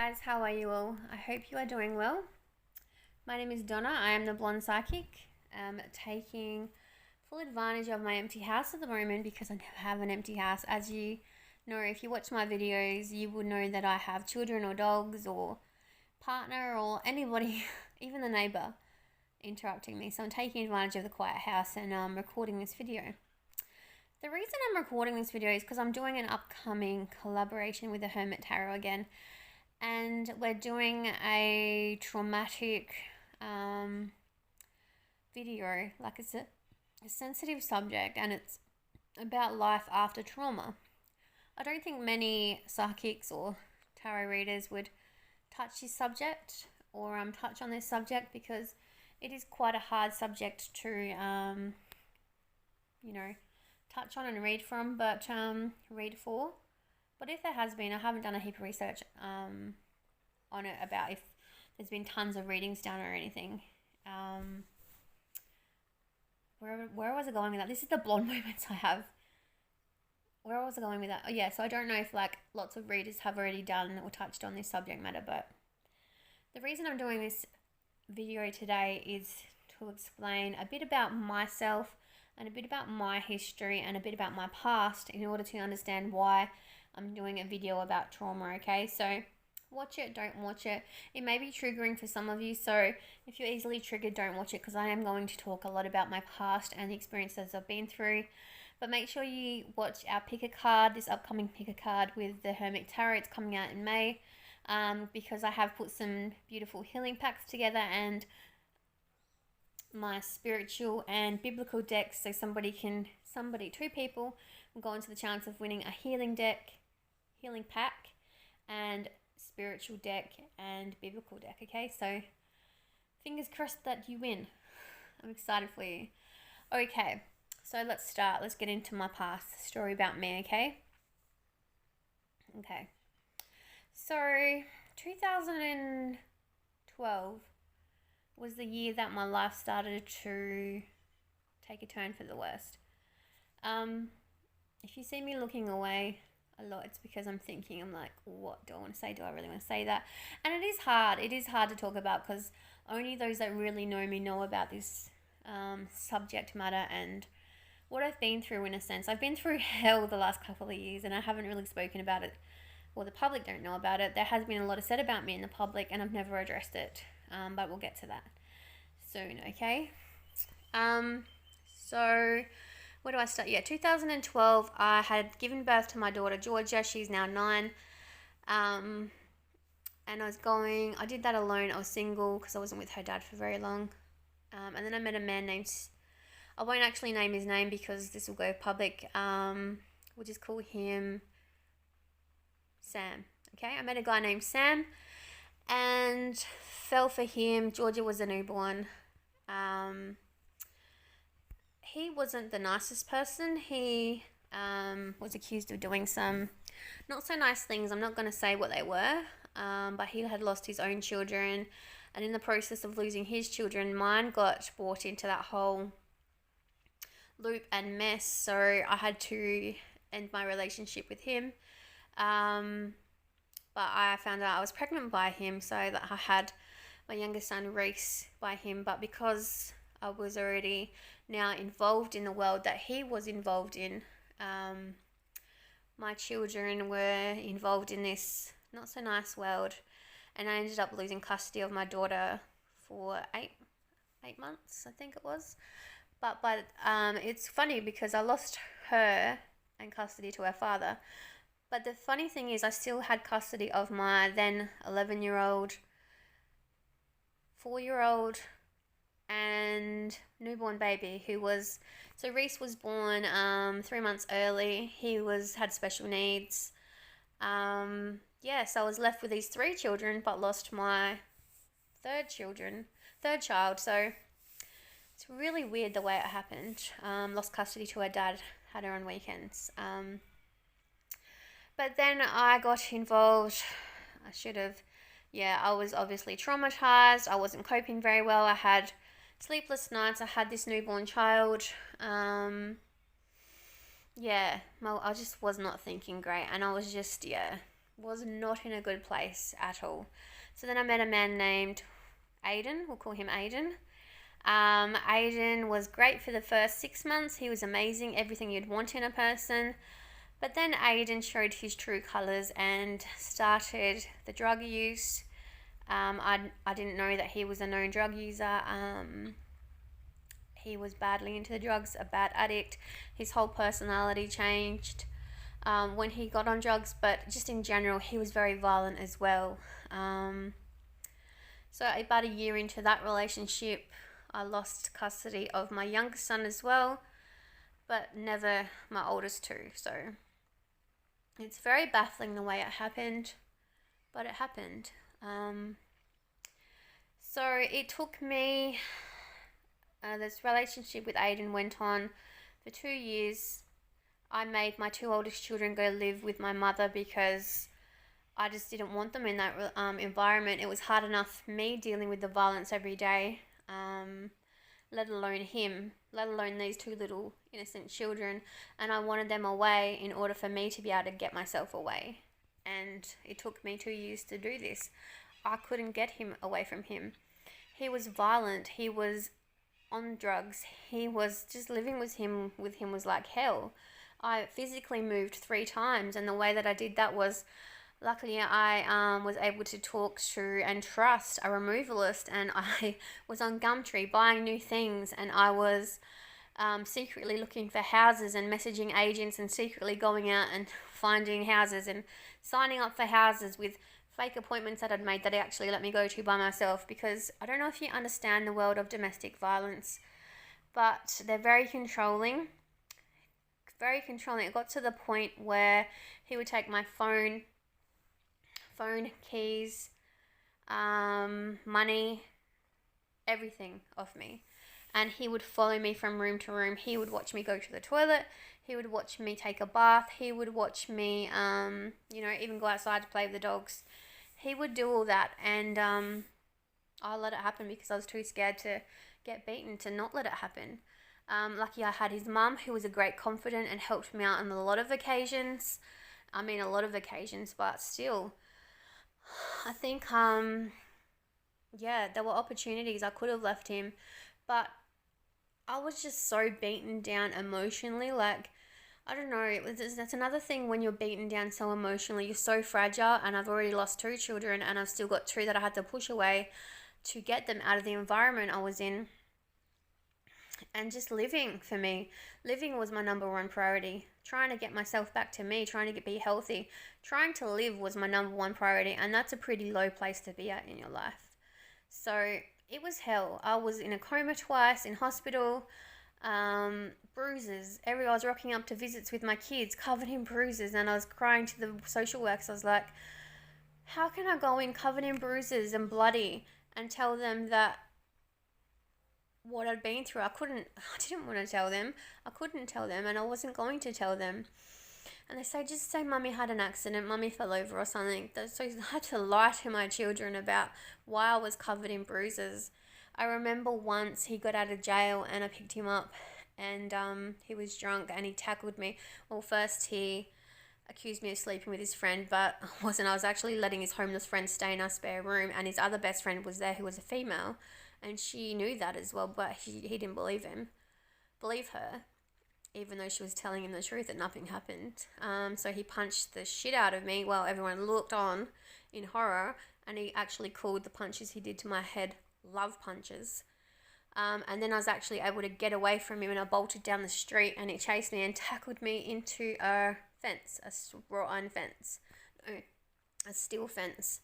guys, how are you all? I hope you are doing well. My name is Donna. I am the Blonde Psychic. Taking full advantage of my empty house at the moment because I never have an empty house. As you know, if you watch my videos, you will know that I have children or dogs or partner or anybody, even the neighbor, interrupting me. So I'm taking advantage of the quiet house and recording this video. The reason I'm recording this video is because I'm doing an upcoming collaboration with the Hermit Tarot again. And we're doing a traumatic video, like it's a sensitive subject, and it's about life after trauma. I don't think many psychics or tarot readers would touch this subject or touch on this subject because it is quite a hard subject to, touch on and read from, but read for. But if there has been, I haven't done a heap of research on it about if there's been tons of readings done or anything. Where was I going with that? This is the blonde moments I have. Where was I going with that? Oh yeah, so I don't know if lots of readers have already done or touched on this subject matter, but the reason I'm doing this video today is to explain a bit about myself and a bit about my history and a bit about my past in order to understand why I'm doing a video about trauma, okay? So watch it, don't watch it. It may be triggering for some of you, so if you're easily triggered, don't watch it because I am going to talk a lot about my past and the experiences I've been through. But make sure you watch our pick a card, this upcoming pick a card with the Hermit Tarot. It's coming out in May because I have put some beautiful healing packs together and my spiritual and biblical decks, so two people will go into the chance of winning a healing pack and spiritual deck and biblical deck, okay? So fingers crossed that you win. I'm excited for you. Okay, so let's start. Let's get into my past story about me, okay? Okay. So 2012 was the year that my life started to take a turn for the worst. If you see me looking away a lot, it's because I'm like, what do I want to say? Do I really want to say that? And it is hard to talk about because only those that really know me know about this subject matter and what I've been through. In a sense, I've been through hell the last couple of years and I haven't really spoken about it, or the public don't know about it. There has been a lot said about me in the public and I've never addressed it, but we'll get to that soon, okay? So where do I start? Yeah, 2012, I had given birth to my daughter, Georgia. She's now 9. And I did that alone. I was single because I wasn't with her dad for very long. And then I met a man named, I won't actually name his name because this will go public. We'll just call him Sam, okay? I met a guy named Sam and fell for him. Georgia was a newborn. He wasn't the nicest person. He was accused of doing some not so nice things. I'm not going to say what they were, but he had lost his own children. And in the process of losing his children, mine got brought into that whole loop and mess. So I had to end my relationship with him. But I found out I was pregnant by him, so that I had my youngest son, Reese, by him. But because I was already now involved in the world that he was involved in, my children were involved in this not so nice world, and I ended up losing custody of my daughter for eight months, I think it was. But it's funny because I lost her and custody to her father. But the funny thing is I still had custody of my then 11-year-old, 4-year-old, and newborn baby so Reese was born 3 months early. He had special needs. So I was left with these 3 children but lost my third child. So it's really weird the way it happened. Lost custody to her dad, had her on weekends. But then I got involved. I was obviously traumatized. I wasn't coping very well. I had sleepless nights. I had this newborn child. I just was not thinking great. And I was just, was not in a good place at all. So then I met a man named Aiden. We'll call him Aiden. Aiden was great for the first 6 months. He was amazing, everything you'd want in a person. But then Aiden showed his true colours and started the drug use. I didn't know that he was a known drug user. He was badly into the drugs, a bad addict. His whole personality changed when he got on drugs, but just in general, he was very violent as well. So about a year into that relationship, I lost custody of my youngest son as well, but never my oldest two. So it's very baffling the way it happened, but it happened. So it took me, this relationship with Aiden went on for 2 years. I made my two oldest children go live with my mother because I just didn't want them in that environment. It was hard enough me dealing with the violence every day, let alone him, let alone these two little innocent children. And I wanted them away in order for me to be able to get myself away. And it took me 2 years to do this. I couldn't get him away from him. He was violent. He was on drugs. He was just living with him was like hell. I physically moved 3 times, and the way that I did that was, luckily I was able to talk to and trust a removalist, and I was on Gumtree buying new things, and I was secretly looking for houses and messaging agents and secretly going out and finding houses and signing up for houses with fake appointments that I'd made that actually let me go to by myself, because I don't know if you understand the world of domestic violence, but they're very controlling. Very controlling. It got to the point where he would take my phone, keys, money, everything off me. And he would follow me from room to room. He would watch me go to the toilet. He would watch me take a bath. He would watch me, even go outside to play with the dogs. He would do all that, and I let it happen because I was too scared to get beaten to not let it happen. Lucky I had his mum, who was a great confidant and helped me out on a lot of occasions. But still, I think, there were opportunities I could have left him, but I was just so beaten down emotionally. Like, I don't know, that's another thing when you're beaten down so emotionally. You're so fragile, and I've already lost 2 children, and I've still got 2 that I had to push away to get them out of the environment I was in. And just living, for me, living was my number one priority. Trying to get myself back to me, trying to be healthy, trying to live was my number one priority, and that's a pretty low place to be at in your life. So it was hell. I was in a coma twice, in hospital, bruises. I was rocking up to visits with my kids covered in bruises, and I was crying to the social workers. I was like, how can I go in covered in bruises and bloody and tell them that what I'd been through? I didn't want to tell them. I couldn't tell them, and I wasn't going to tell them. And they say, just say mummy had an accident, mummy fell over or something. So I had to lie to my children about why I was covered in bruises. I remember once he got out of jail and I picked him up, and he was drunk and he tackled me. Well, first he accused me of sleeping with his friend, but I wasn't. I was actually letting his homeless friend stay in our spare room, and his other best friend was there, who was a female, and she knew that as well, but he didn't believe her, even though she was telling him the truth that nothing happened. So he punched the shit out of me while everyone looked on in horror, and he actually called the punches he did to my head love punches. And then I was actually able to get away from him, and I bolted down the street, and he chased me and tackled me into a fence, a wrought iron fence, a steel fence.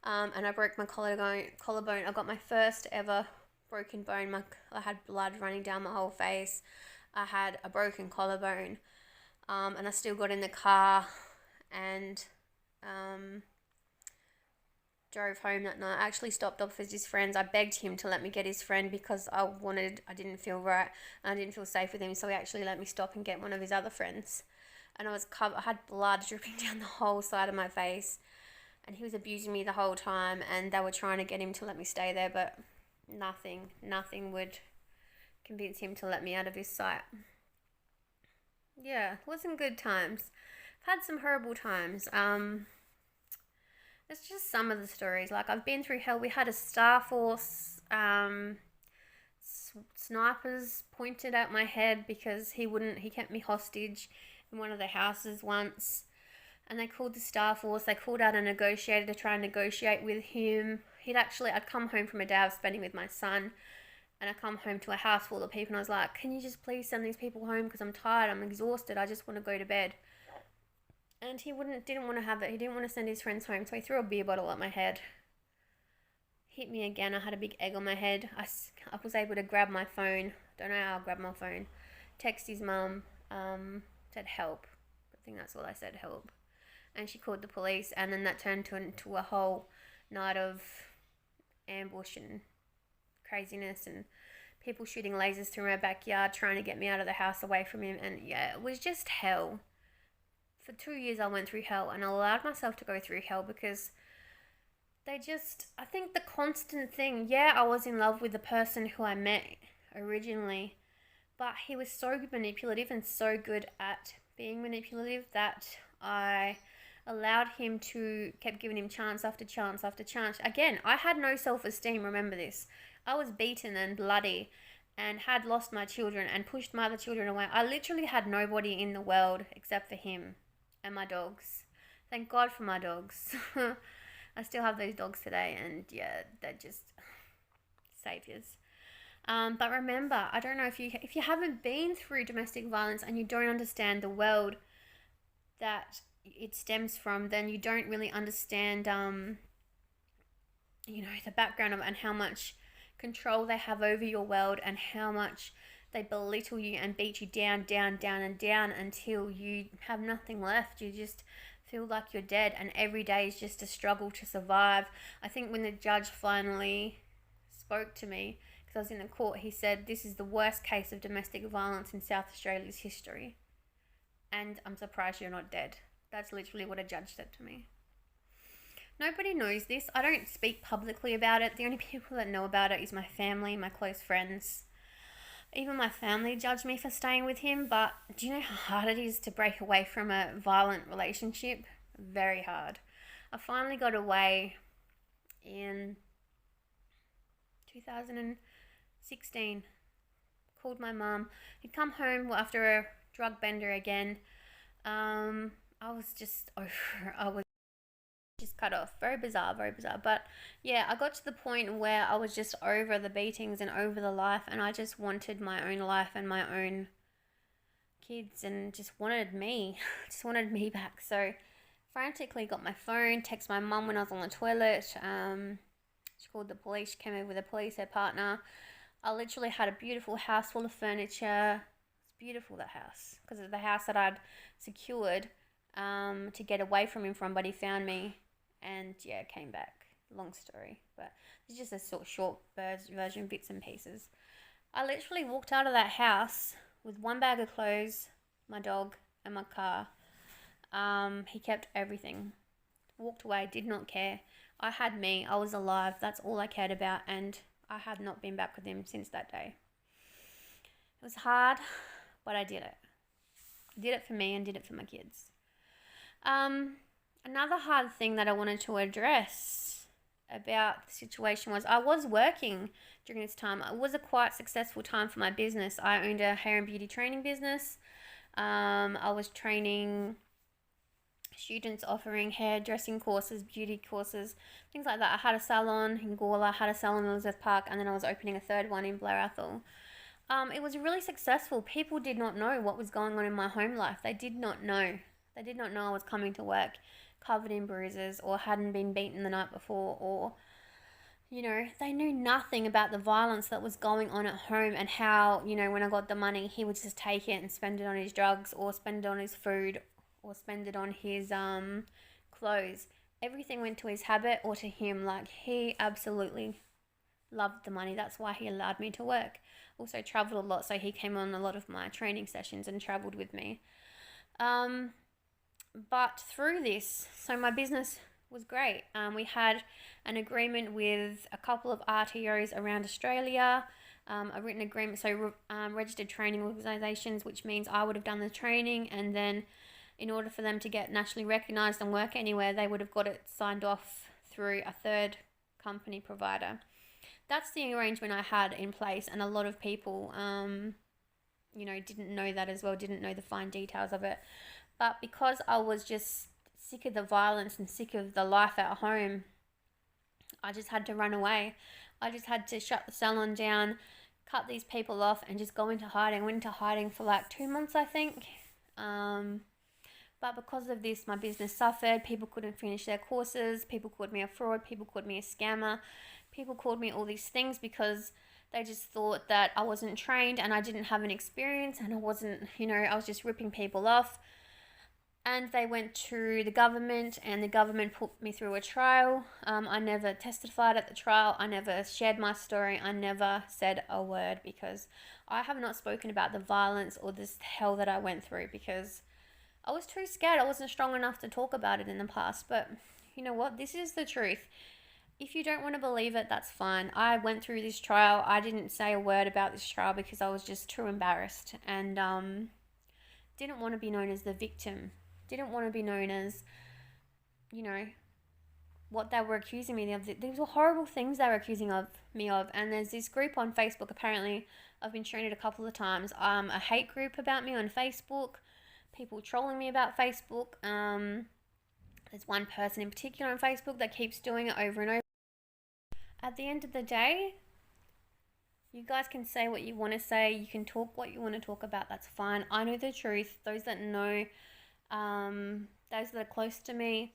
And I broke my collarbone. I got my first ever broken bone. I had blood running down my whole face. I had a broken collarbone. And I still got in the car and drove home that night. I actually stopped off with his friends. I begged him to let me get his friend because I didn't feel right, and I didn't feel safe with him, so he actually let me stop and get one of his other friends. And I had blood dripping down the whole side of my face, and he was abusing me the whole time, and they were trying to get him to let me stay there, but nothing would convince him to let me out of his sight. Yeah, it wasn't good times. I've had some horrible times. It's just some of the stories. Like, I've been through hell. We had a Star Force snipers pointed at my head because he kept me hostage in one of the houses once. And they called the Star Force. They called out a negotiator to try and negotiate with him. I'd come home from a day I was spending with my son, and I come home to a house full of people, and I was like, can you just please send these people home because I'm tired, I'm exhausted, I just want to go to bed. And he didn't want to have it. He didn't want to send his friends home, so he threw a beer bottle at my head. Hit me again. I had a big egg on my head. I was able to grab my phone. Don't know how I grabbed my phone. Text his mum. Said help. I think that's all I said, help. And she called the police, and then that turned into a whole night of ambush and craziness and people shooting lasers through my backyard trying to get me out of the house away from him. And yeah, it was just hell. For 2 years I went through hell, and I allowed myself to go through hell because I think the constant thing, yeah, I was in love with the person who I met originally, but he was so manipulative and so good at being manipulative that I allowed him to, kept giving him chance after chance after chance. Again, I had no self-esteem, remember this. I was beaten and bloody and had lost my children and pushed my other children away. I literally had nobody in the world except for him and my dogs. Thank God for my dogs. I still have those dogs today, and yeah, they're just saviors. But remember, I don't know if you haven't been through domestic violence and you don't understand the world that it stems from, then you don't really understand, the background of and how much control they have over your world and how much they belittle you and beat you down, down, down, and down until you have nothing left. You just feel like you're dead, and every day is just a struggle to survive. I think when the judge finally spoke to me, because I was in the court, he said, this is the worst case of domestic violence in South Australia's history. And I'm surprised you're not dead. That's literally what a judge said to me. Nobody knows this. I don't speak publicly about it. The only people that know about it is my family, my close friends. Even my family judged me for staying with him, but do you know how hard it is to break away from a violent relationship? Very hard. I finally got away in 2016. Called my mum. He'd come home after a drug bender again. I was just over. I was just cut off. Very bizarre, very bizarre. But yeah, I got to the point where I was just over the beatings and over the life, and I just wanted my own life and my own kids and just wanted me. Just wanted me back. So frantically got my phone, text my mum when I was on the toilet. She called the police. She came over with a police, her partner. I literally had a beautiful house full of furniture. It's beautiful, that house, because of the house that I'd secured to get away from him from, but he found me and yeah, came back. Long story, but it's just a short version, bits and pieces. I literally walked out of that house with one bag of clothes, my dog, and my car. He kept everything. Walked away, did not care. I had me, I was alive, that's all I cared about, and I have not been back with him since that day. It was hard, but I did it. I did it for me and did it for my kids. Another hard thing that I wanted to address about the situation was I was working during this time. It was a quite successful time for my business. I owned a hair and beauty training business. I was training students, offering hairdressing courses, beauty courses, things like that. I had a salon in Gawler, had a salon in Elizabeth Park, and then I was opening a third one in Blair Athol. It was really successful. People did not know what was going on in my home life. They did not know. They did not know I was coming to work covered in bruises or hadn't been beaten the night before, or, they knew nothing about the violence that was going on at home and how, when I got the money, he would just take it and spend it on his drugs or spend it on his food or spend it on his clothes. Everything went to his habit or to him. Like, he absolutely loved the money. That's why he allowed me to work. Also traveled a lot, so he came on a lot of my training sessions and traveled with me. But through this, so my business was great. We had an agreement with a couple of RTOs around Australia, a written agreement, so registered training organisations, which means I would have done the training, and then in order for them to get nationally recognised and work anywhere, they would have got it signed off through a third company provider. That's the arrangement I had in place, and a lot of people, didn't know that as well, didn't know the fine details of it. But because I was just sick of the violence and sick of the life at home, I just had to run away. I just had to shut the salon down, cut these people off, and just go into hiding. I went into hiding for like 2 months, I think. But because of this, my business suffered. People couldn't finish their courses. People called me a fraud. People called me a scammer. People called me all these things because they just thought that I wasn't trained and I didn't have an experience, and I wasn't, I was just ripping people off. And they went to the government, and the government put me through a trial. I never testified at the trial. I never shared my story. I never said a word because I have not spoken about the violence or this hell that I went through because I was too scared. I wasn't strong enough to talk about it in the past. But you know what? This is the truth. If you don't want to believe it, that's fine. I went through this trial. I didn't say a word about this trial because I was just too embarrassed and didn't want to be known as the victim. Didn't want to be known as, what they were accusing me of. These were horrible things they were accusing me of. And there's this group on Facebook, apparently, I've been shown it a couple of times, a hate group about me on Facebook, people trolling me about Facebook. There's one person in particular on Facebook that keeps doing it over and over. At the end of the day, you guys can say what you want to say. You can talk what you want to talk about. That's fine. I know the truth. Those that know, those that are close to me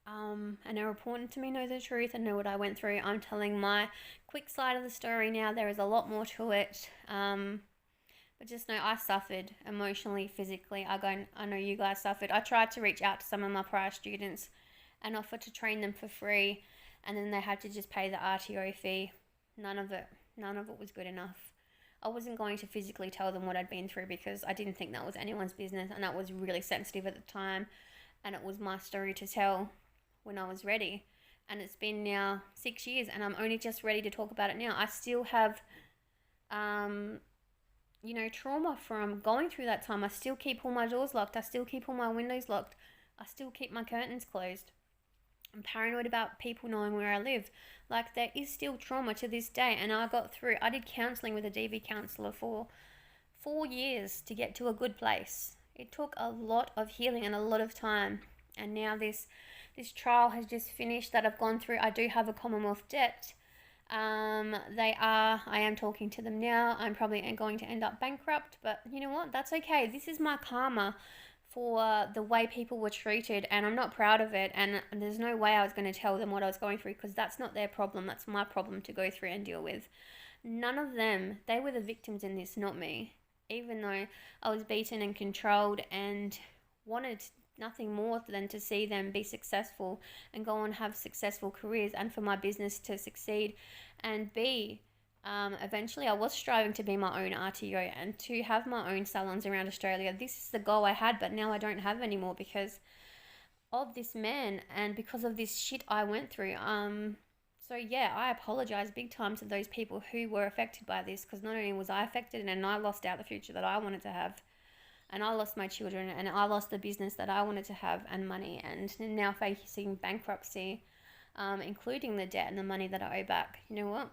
and are important to me know the truth and know what I went through. I'm telling my quick side of the story now. There is a lot more to it. But just know I suffered emotionally, physically. I know you guys suffered. I tried to reach out to some of my prior students and offer to train them for free, and then they had to just pay the RTO fee. None of it was good enough. I wasn't going to physically tell them what I'd been through because I didn't think that was anyone's business, and that was really sensitive at the time, and it was my story to tell when I was ready. And it's been now 6 years, and I'm only just ready to talk about it now. I still have trauma from going through that time. I still keep all my doors locked. I still keep all my windows locked. I still keep my curtains closed. I'm paranoid about people knowing where I live. Like, there is still trauma to this day. And I did counselling with a DV counsellor for 4 years to get to a good place. It took a lot of healing and a lot of time. And now this trial has just finished that I've gone through. I do have a Commonwealth debt. I am talking to them now. I'm probably going to end up bankrupt, but you know what? That's okay. This is my karma for the way people were treated, and I'm not proud of it, and there's no way I was going to tell them what I was going through because that's not their problem. That's my problem to go through and deal with. None of them, they were the victims in this, not me. Even though I was beaten and controlled and wanted nothing more than to see them be successful and go on have successful careers, and for my business to succeed and be eventually I was striving to be my own RTO and to have my own salons around Australia. This is the goal I had, but now I don't have anymore because of this man and because of this shit I went through. So yeah, I apologize big time to those people who were affected by this, because not only was I affected and I lost out the future that I wanted to have, and I lost my children, and I lost the business that I wanted to have and money, and now facing bankruptcy, including the debt and the money that I owe back. You know what?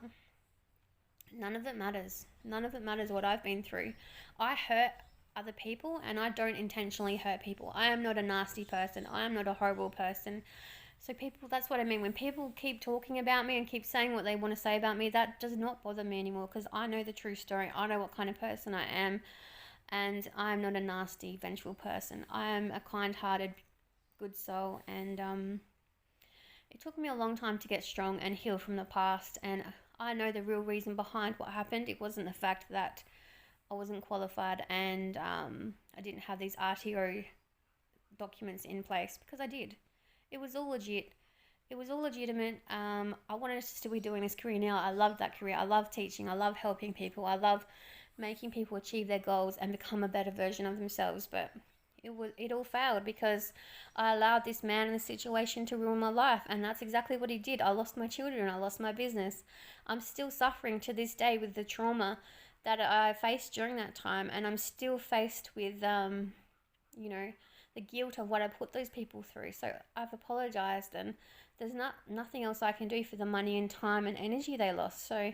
None of it matters. None of it matters what I've been through. I hurt other people, and I don't intentionally hurt people. I am not a nasty person. I am not a horrible person. So people, that's what I mean. When people keep talking about me and keep saying what they want to say about me, that does not bother me anymore, because I know the true story. I know what kind of person I am. And I'm not a nasty, vengeful person. I am a kind-hearted, good soul. And it took me a long time to get strong and heal from the past. And I know the real reason behind what happened. It wasn't the fact that I wasn't qualified and I didn't have these RTO documents in place, because I did. It was all legit. It was all legitimate. I wanted to still be doing this career now. I love that career. I love teaching. I love helping people. I love making people achieve their goals and become a better version of themselves. But it all failed because I allowed this man in this situation to ruin my life, and that's exactly what he did. I lost my children. I lost my business. I'm still suffering to this day with the trauma that I faced during that time, and I'm still faced with you know, the guilt of what I put those people through. So I've apologized, and there's nothing else I can do for the money and time and energy they lost. So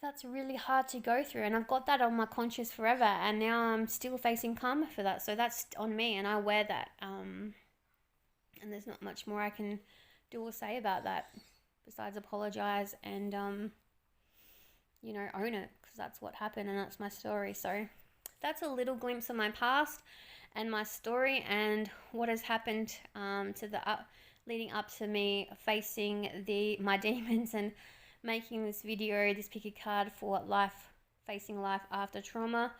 that's really hard to go through, and I've got that on my conscience forever, and now I'm still facing karma for that. So that's on me, and I wear that. And there's not much more I can do or say about that besides apologize and you know, own it, because that's what happened and that's my story. So that's a little glimpse of my past and my story and what has happened to the leading up to me facing my demons and making this video, this pick a card for life, facing life after trauma.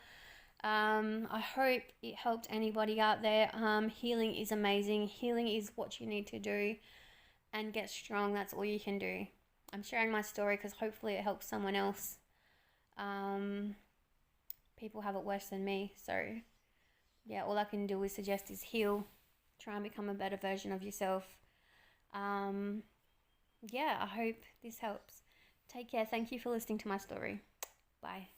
I hope it helped anybody out there. Healing is amazing. Healing is what you need to do, and get strong. That's all you can do. I'm sharing my story because hopefully it helps someone else. People have it worse than me, so yeah, all I can do is suggest is heal, try and become a better version of yourself. Yeah, I hope this helps. Take care. Thank you for listening to my story. Bye.